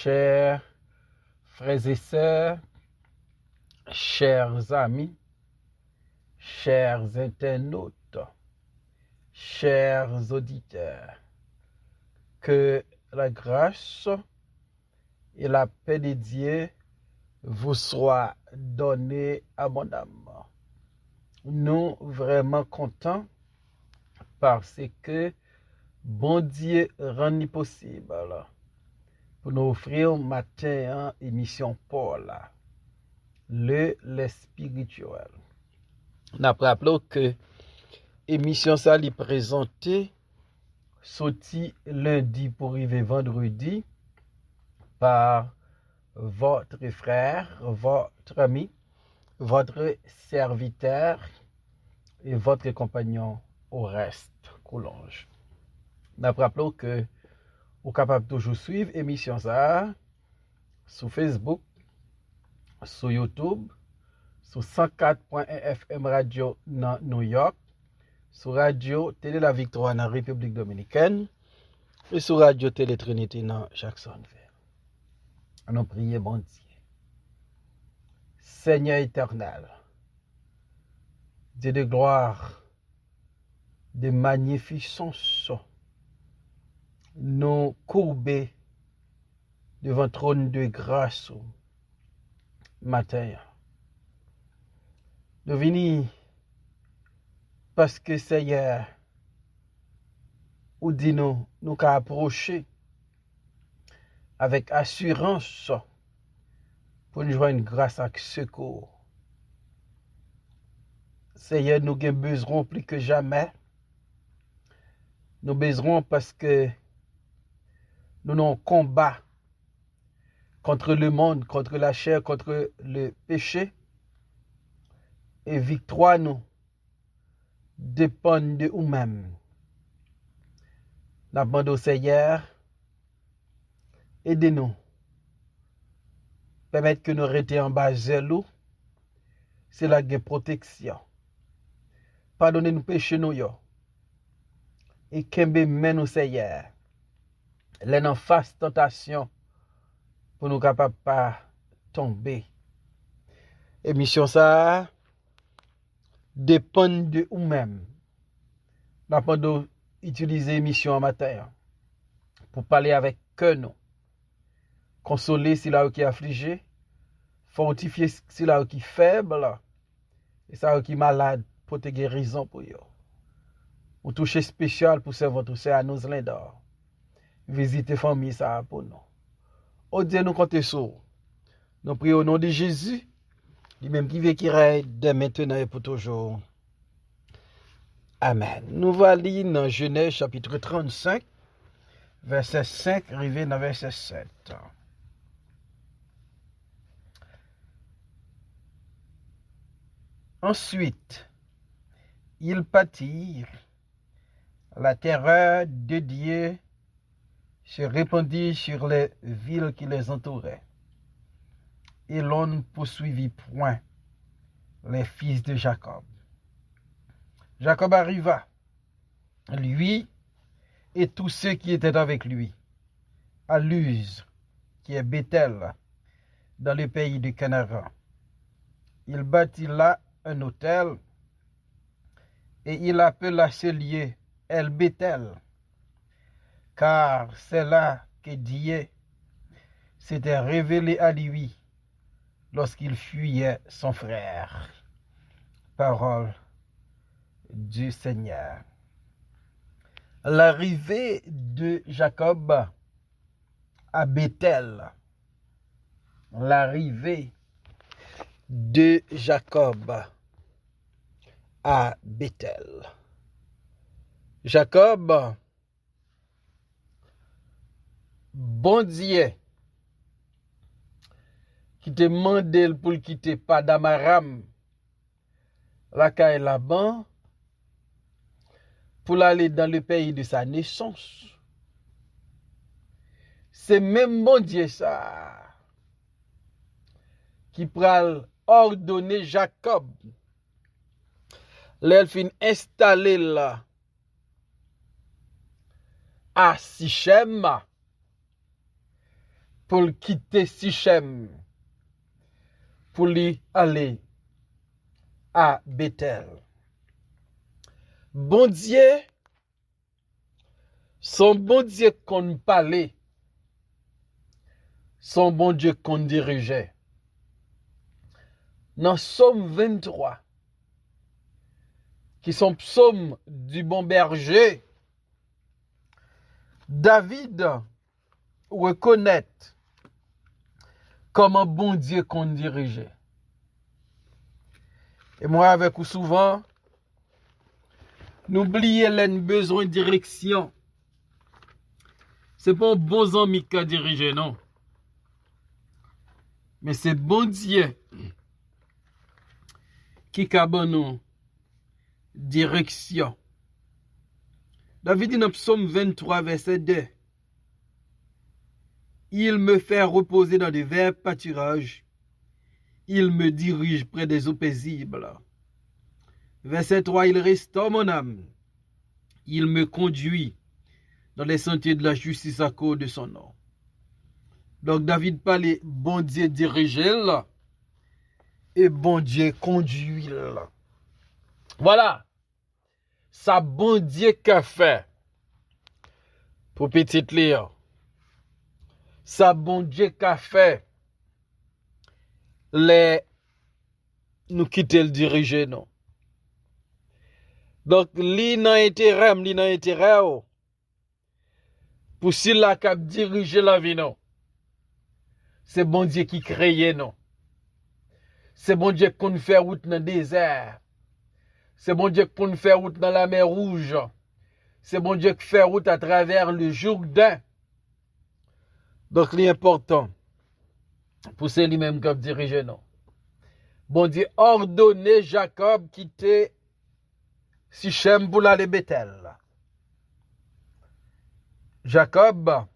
chers frères et sœurs, chers amis, chers internautes, chers auditeurs, que la grâce et la paix de Dieu vous soient données abondamment. Nous vraiment contents parce que bon Dieu rend possible pour nous offrir matin une émission Paul, le spirituel. Nous avons rappelé que l'émission ça est présentée sorti lundi pour arriver vendredi par votre frère, votre ami, votre serviteur et votre compagnon au reste, Coulonge. Nous avons rappelé que vous êtes capable de toujours suivre l'émission ça sur Facebook, sur YouTube, sur 104.1 FM Radio dans New York, sur Radio Télé La Victoire dans la République Dominicaine et sur Radio Télé Trinité dans Jacksonville. Nous prions, bon Dieu. Seigneur éternel, Dieu de gloire, de magnificence, nous courber devant le trône de grâce matin. Nous venons parce que Seigneur, ou dit nous qu'à approcher avec assurance pour nous joindre grâce à secours. Seigneur, nous avons besoin plus que jamais. Nous besoin parce que nous avons un combat contre le monde, contre la chair, contre le péché. Et victoire nous dépend de nous-mêmes. Nous demandons au Seigneur, aidez-nous. Permettre que nous restions en bas zélou. C'est la protection. Pardonnez-nous péché nous yo. Et qu'embe men nous Seigneur. Les non face tentation pour nous capables pas tomber. Émission ça dépend de nous-mêmes. Nous avons utilisé l'émission en matin pour parler avec que nous. Consoler si là qui est affligé, fortifier si là qui est faible, et ça qui est malade pour te guérison pour eux. Ou toucher spécial pour votre sœur à nous l'endor. Visiter famille ça pour nous. Oh Dieu nous comptons sur. Nous prions au nom de Jésus, lui-même qui veut qu'il règne dès maintenant et pour toujours. Amen. Nous allons lire dans Genèse chapitre 35, verset 5, arrivé dans verset 7. Ensuite, ils pâtirent, la terreur de Dieu se répandit sur les villes qui les entouraient. Et l'on ne poursuivit point les fils de Jacob. Jacob arriva, lui et tous ceux qui étaient avec lui, à Luz, qui est Bethel, dans le pays de Canaan. Il bâtit là un hôtel et il appela ce lieu El Bethel, car c'est là que Dieu s'était révélé à lui lorsqu'il fuyait son frère. Parole du Seigneur. L'arrivée de Jacob à Bethel. L'arrivée de Jacob à Bethel. Jacob, bon Dieu, qui te demande pour quitter Padamaram, la caille Laban, pour aller dans le pays de sa naissance. C'est même bon Dieu ça qui pral ordonner Jacob l'elfin installé là à Sichem pour quitter Sichem, pour lui aller à Bethel. Bon Dieu, son bon Dieu qu'on parlait, son bon Dieu qu'on dirigeait. Dans Psaume 23, qui sont psaumes du bon berger, David reconnaît comme un bon Dieu qu'on dirigeait. Et moi, avec vous souvent, n'oubliez les besoin de direction. C'est pas un bon ami qui a dirigé, non. Mais c'est bon Dieu qui a nous direction. David dit dans Psaume 23, verset 2. Il me fait reposer dans des verts pâturages. Il me dirige près des eaux paisibles. Verset 3, il restaure mon âme. Il me conduit dans les sentiers de la justice à cause de son nom. Donc David parlait, bon Dieu dirige là, et bon Dieu conduit là. Voilà, ça bon Dieu qu'a fait pour petite Léa. Ça bon Dieu qu'a fait nous quitter le diriger non. Donc li nan intérêt pour si la cap diriger la vie non. C'est bon Dieu qui crée non. C'est bon Dieu qu'on fait route dans le désert. C'est bon Dieu qu'on fait route dans la mer Rouge. C'est bon Dieu qui fait route à travers le Jourdain. Donc l'important pour c'est lui-même qui dirige non. Bon Dieu ordonné Jacob quitter Sichem pour aller Bethel. Jacob,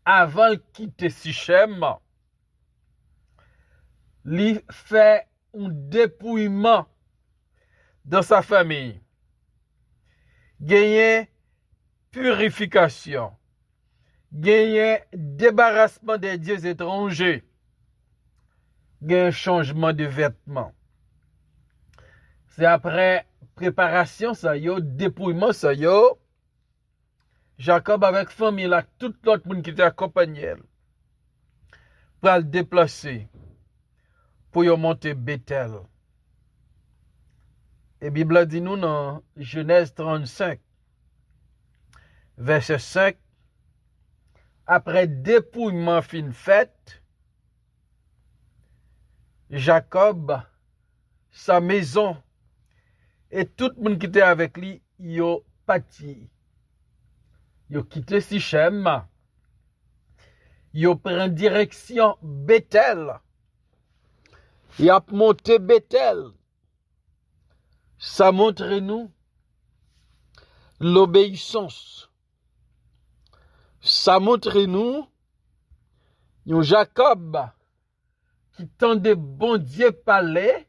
avant de quitter Sichem, il fait un dépouillement dans sa famille. Gagner purification. Gagner débarrassement des dieux étrangers. Gagner changement de vêtements. C'est après préparation, ça yo, dépouillement, ça yo. Jacob avec famille, là, tout l'autre monde qui était accompagné, pour le déplacer, pour y monter Bethel. Et Bible dit nous dans Genèse 35, verset 5, après dépouillement fin fait, Jacob, sa maison, et tout le monde qui était avec lui, yo parti. Yo quitté Sichem. Yo prend direction Bethel. Yo a monté Bethel. Ça montre nous l'obéissance. Ça montre nous yon Jacob qui tendait bon Dieu parler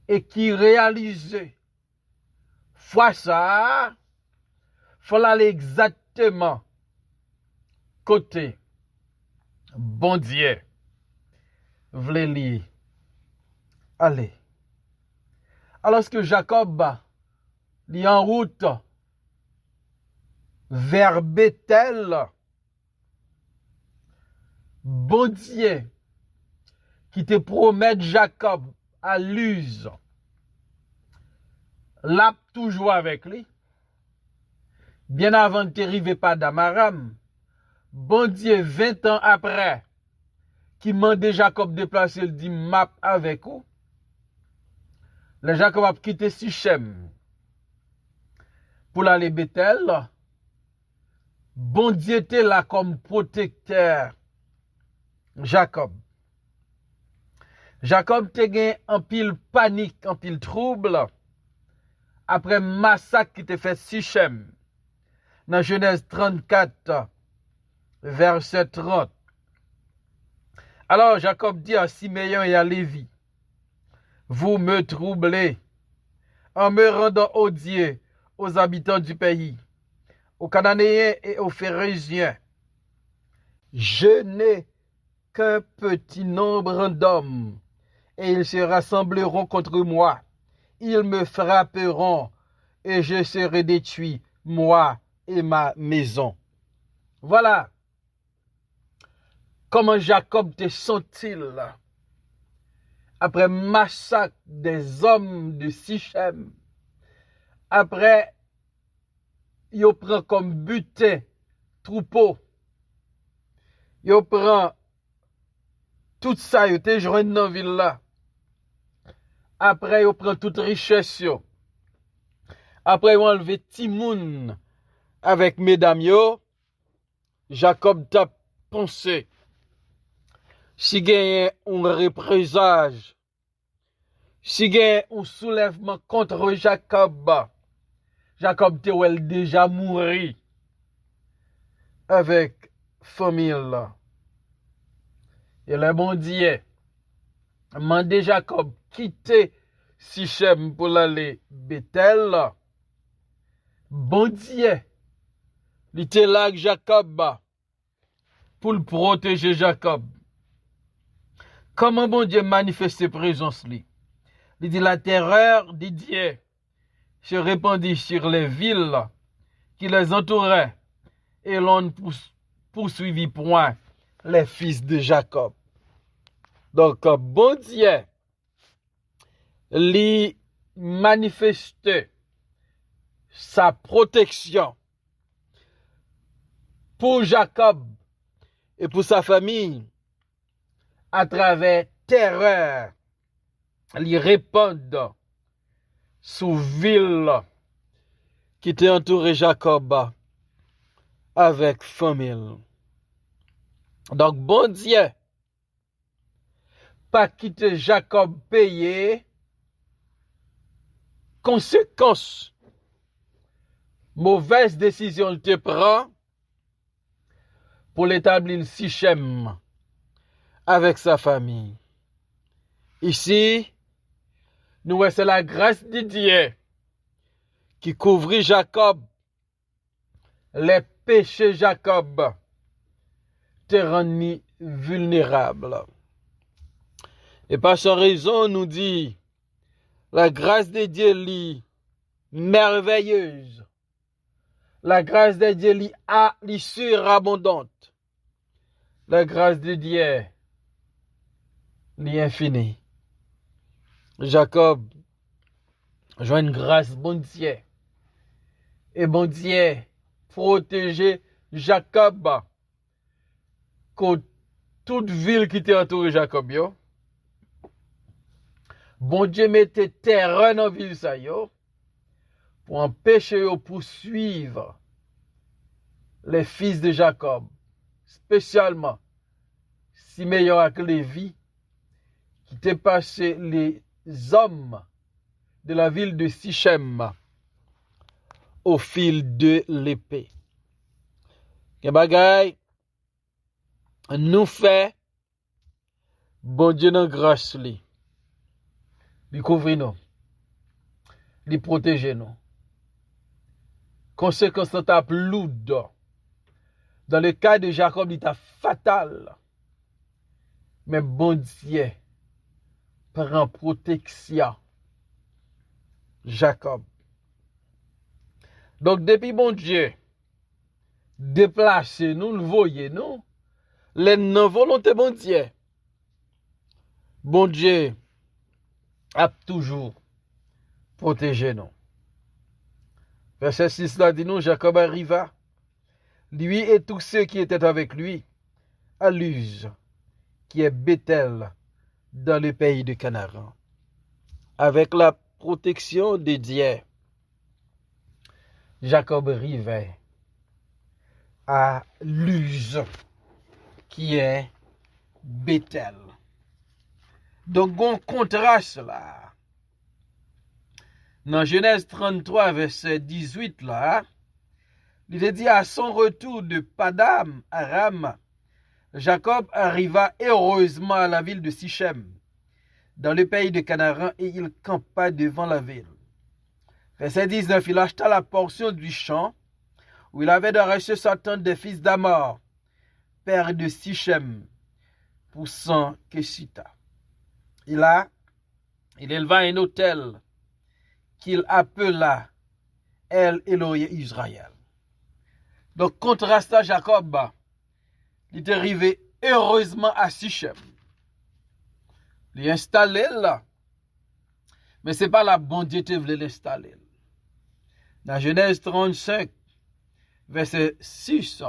et qui réalisait fois ça faut aller exactement côté bon Dieu vle li aller. Alors que Jacob li en route vers Bethel, bon Dieu qui te promet Jacob à Luz, l'a toujours avec lui. Bien avant de t'arriver pas d'Amaram, bon Dieu 20 ans après, qui mandait Jacob déplacer le dit map avec vous. Le Jacob a quitté Sichem pour aller Bethel. Bon Dieu était là comme protecteur. Jacob. Jacob te gagné en pile panique, en pile trouble. Après massacre qui te fait Sichem. Dans Genèse 34, verset 30. Alors Jacob dit à Siméon et à Lévi, vous me troublez en me rendant odieux aux habitants du pays, aux Cananéens et aux Phérésiens. Je n'ai qu'un petit nombre d'hommes, et ils se rassembleront contre moi. Ils me frapperont, et je serai détruit, moi et ma maison. Voilà comment Jacob te sent-il après massacre des hommes de Sichem. Après, il prend comme butin troupeau. Il prend tout ça, il te joint dans la ville là. Après, il prend toute richesse. Après, il enlevé Timoun avec mesdames yo. Jacob t'a pensé. Si gagne un représage, si gagne un soulèvement contre Jacob, Jacob te wel déjà mouru avec famille là. Et le bon Dieu mandé Jacob quitter Sichem pour aller Bethel. Bon Dieu, il était là avec Jacob pour le protéger Jacob. Comment bon Dieu manifeste sa présence lui? Il dit la terreur de Dieu se répandit sur les villes qui les entouraient et l'on ne poursuivit point les fils de Jacob. Donc, bon Dieu, lui manifeste sa protection pour Jacob et pour sa famille à travers terreur. Lui répandent sous ville qui était entouré Jacob avec famille. Donc, bon Dieu, pas quitter Jacob payer conséquences. Mauvaise décision il te prend pour l'établir Sichem avec sa famille. Ici, nous c'est la grâce de Dieu qui couvrit Jacob, les péchés Jacob te rendent vulnérable. Et par sa raison, nous dit, la grâce de Dieu lit merveilleuse. La grâce de Dieu lit surabondante. La grâce de Dieu lit infinie. Jacob joue une grâce bon Dieu. Et bon Dieu protéger Jacob contre toute ville qui était entourée Jacob yo. Bon Dieu mettait terrain dans la ville ça yo pour empêcher de poursuivre les fils de Jacob, spécialement Siméon et Lévi, qui étaient passés les hommes de la ville de Sichem au fil de l'épée. Quel bagay nous fait bon Dieu dans grâce li. Li couvrir nous. Li protéger nous. Conséquence ta lourde. Dans le cas de Jacob, il était fatal. Mais bon Dieu prend protection. Jacob. Donc, depuis bon Dieu, déplacer nous, le voyez nous, les non volonté bon Dieu. Bon Dieu a toujours protégé nous. Verset 6 là dit nous, Jacob arriva, lui et tous ceux qui étaient avec lui, à Luz, qui est Bethel, dans le pays de Canaan. Avec la protection de Dieu, Jacob arrivait à Luz, qui est Bethel. Donc, on contraste là. Dans Genèse 33, verset 18 là, il est dit à son retour de Padam Aram, Jacob arriva heureusement à la ville de Sichem, dans le pays de Canaan, et il campa devant la ville. Verset 19, il acheta la portion du champ où il avait dressé sa tente des fils d'Amor, père de Sichem, pour 100 Keshita. Il éleva un autel qu'il appela El Elohe Israël. Donc, contraste à Jacob, il est arrivé heureusement à Sichem. Il est installé là. Mais ce n'est pas la bonne Dieu qui voulait l'installer. Dans Genèse 35, verset 6,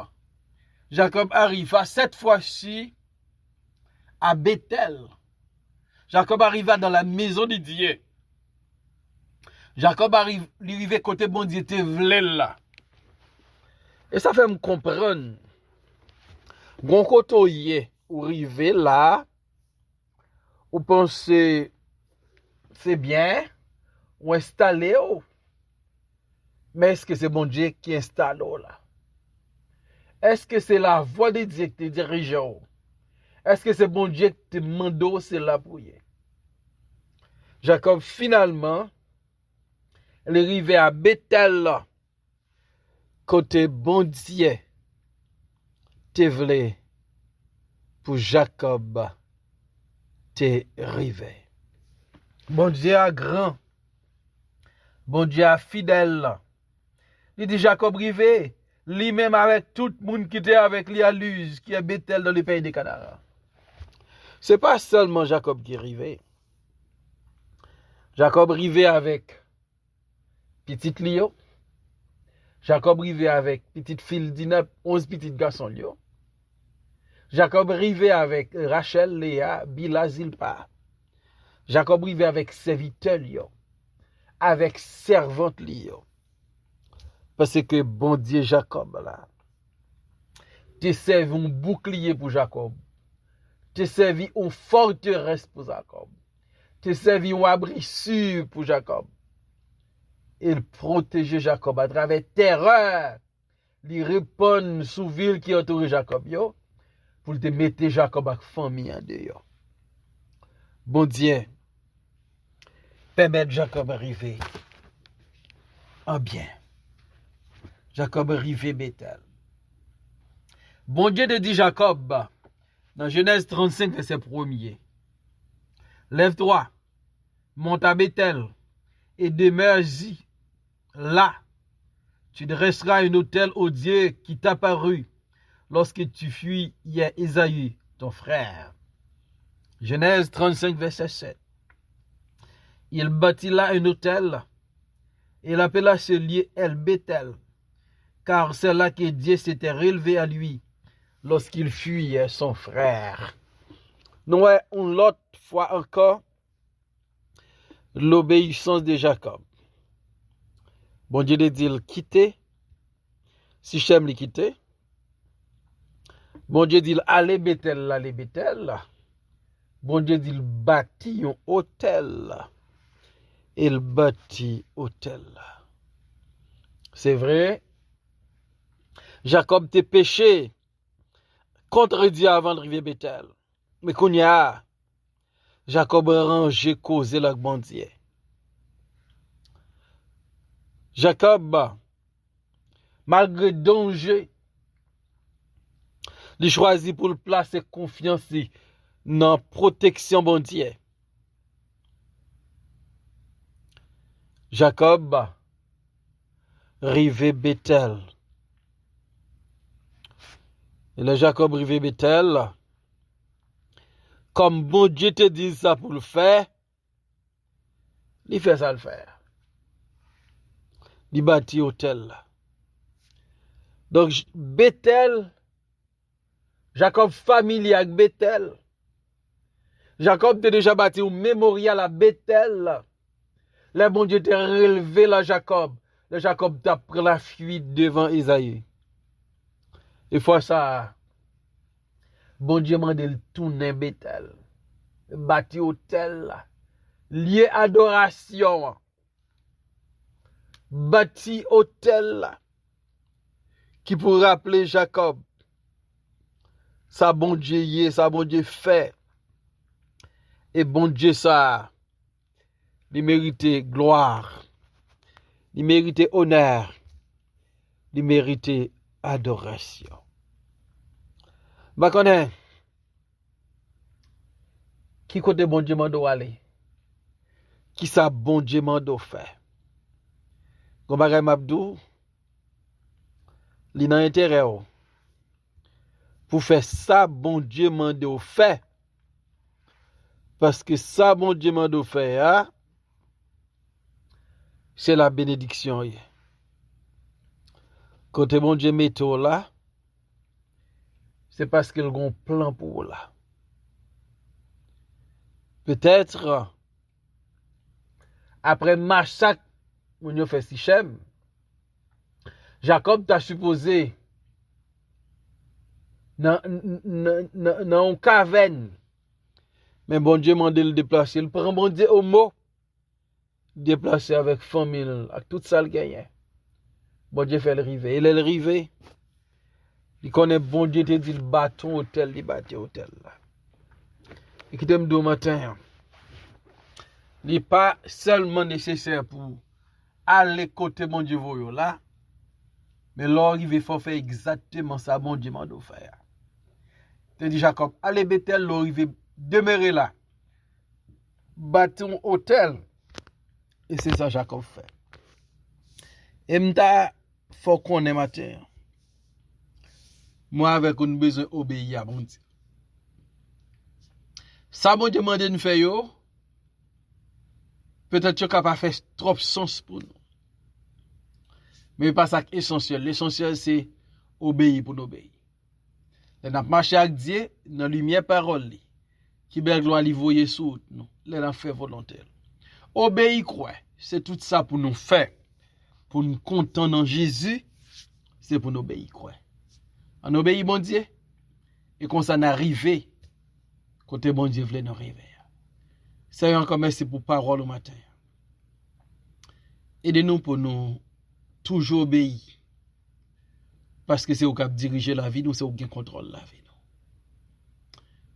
Jacob arriva cette fois-ci à Bethel. Jacob arriva dans la maison de Dieu. Jacob arrivé côté bon Dieu te voulait là. Et ça fait me comprendre. Bon côté ou arrivé là, ou pensez c'est bien, ou installé, mais est-ce que c'est bon Dieu qui installe là? Est-ce que c'est la voix de Dieu qui te dirige? Est-ce que c'est bon Dieu qui te demande c'est là pour y? Jacob finalement, il est arrivé à Bethel, côté bon Dieu te voulait pour Jacob te rivé. Bon Dieu a grand. Bon Dieu a fidèle. Il dit Jacob rivé, lui-même avec tout le monde qui était avec lui à Luz, qui est Bethel dans le pays des Canara. C'est pas seulement Jacob qui est rivé. Jacob rivé avec petite Lio. Jacob rivé avec petite fille Dina, 11 petits garçons Lio. Jacob rivé avec Rachel, Léa, Bila, Zilpa. Jacob rivé avec serviteur Lio. Avec servante Lio. Parce que bon Dieu Jacob là. Te servi un bouclier pour Jacob. Te servi une forteresse pour Jacob. Te servi un abri sûr pour Jacob. Il protégeait Jacob à travers terreur. Il répond sous ville qui entoure Jacob yo, pour te mettre Jacob avec famille en dehors. Bon Dieu, permettre Jacob arriver en bien. Jacob arrivé Bethel. Bon Dieu te dit Jacob, dans Genèse 35, verset 1er. Lève-toi, monte à Bethel, et demeure-y. Là, tu dresseras un autel au Dieu qui t'a paru lorsque tu fuis hier Ésaü, ton frère. Genèse 35, verset 7. Il bâtit là un autel, et il appela ce lieu El Bethel, car c'est là que Dieu s'était relevé à lui lorsqu'il fuyait son frère. Nous, une autre fois encore, l'obéissance de Jacob. Bon Dieu dit il quitter. Sichem le quitter. Bon Dieu dit allez Bethel, allez Bethel. Bon Dieu dit bâtit un hôtel. Il bâtit hôtel. C'est vrai. Jacob t'est péché contre Dieu avant d'arriver à Bethel. Mais qu'on y a, Jacob a rangé causé la bon Dieu. Jacob, malgré danger, il choisit pour le placer confiance dans la protection bon Dieu. Jacob, rivé Bethel. Et le Jacob rivé Bethel, comme bon Dieu te dit ça pour le faire, il fait ça le faire. Il bâtit hôtel. Donc, Bethel, Jacob familier avec Bethel. Jacob a déjà bâti un mémorial à Bethel. Le bon Dieu t'a relevé là, Jacob. Le Jacob t'a pris la fuite devant Isaïe. Et fois ça, bon Dieu m'a dit tourner Bethel. Bâti hôtel. Lié adoration. Bâti hôtel qui pour rappeler Jacob ça bon Dieu y est, ça bon Dieu fait et bon Dieu ça il mérite gloire, il mérite honneur, il mérite adoration. Ba connaît qui côté bon Dieu mando aller? Qui ça bon Dieu mando fait? Gon bagay m'abdou, li nan intérêt ou. Pour faire ça bon Dieu mando fait. Parce que ça bon Dieu mando fait c'est la bénédiction. Côté bon Dieu metto là, c'est parce qu'il a un plan pour vous là. Peut-être après massacre moun yo fait Sichem, Jacob t'a supposé dans une caverne. Mais bon Dieu m'a dit le déplacer. Il prend bon Dieu au mot. Déplacer avec famille, avec tout ça le gagne. Bon Dieu fait le river. Il est le river. Il connaît bon Dieu te dit le bâton hôtel, il bâtit hôtel là. Et qui t'aime au matin. Il n'est pas seulement nécessaire pour aller côté bon Dieu voyo là. Mais l'arrivée, il faut faire exactement ça bon Dieu m'a dit faire. Te dit Jacob, allez Bethel, l'arrivée, demeurer là. Bâton hôtel. Et c'est ça Jacob fait. Et m'ta faut qu'on ait matin. Moi avec un besoin obéir à bon Dieu. Ça bon Dieu m'a dit nous faire yo. Peut-être que capable faire trop sens pour nous. Mais pas ça essentiel. L'essentiel c'est obéir pour nous obéir. On a marché avec Dieu dans lumière parole li. Qui belle gloire li voyer sous nous. Là fait volontaire. Obéir quoi? C'est tout ça pour nous faire. Pour nous content dans Jésus, c'est pour nous obéir quoi. On obéit bon Dieu et qu'on s'en arrive côté bon Dieu voulait nous arriver. C'est encore merci pour parole au matin. Aidez-nous pour nous toujours obéir. Parce que c'est au cap diriger la vie, nous c'est au qui contrôle la vie.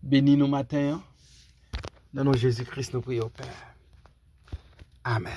Bénis nous matin. Dans nom Jésus-Christ nous prions Père. Amen.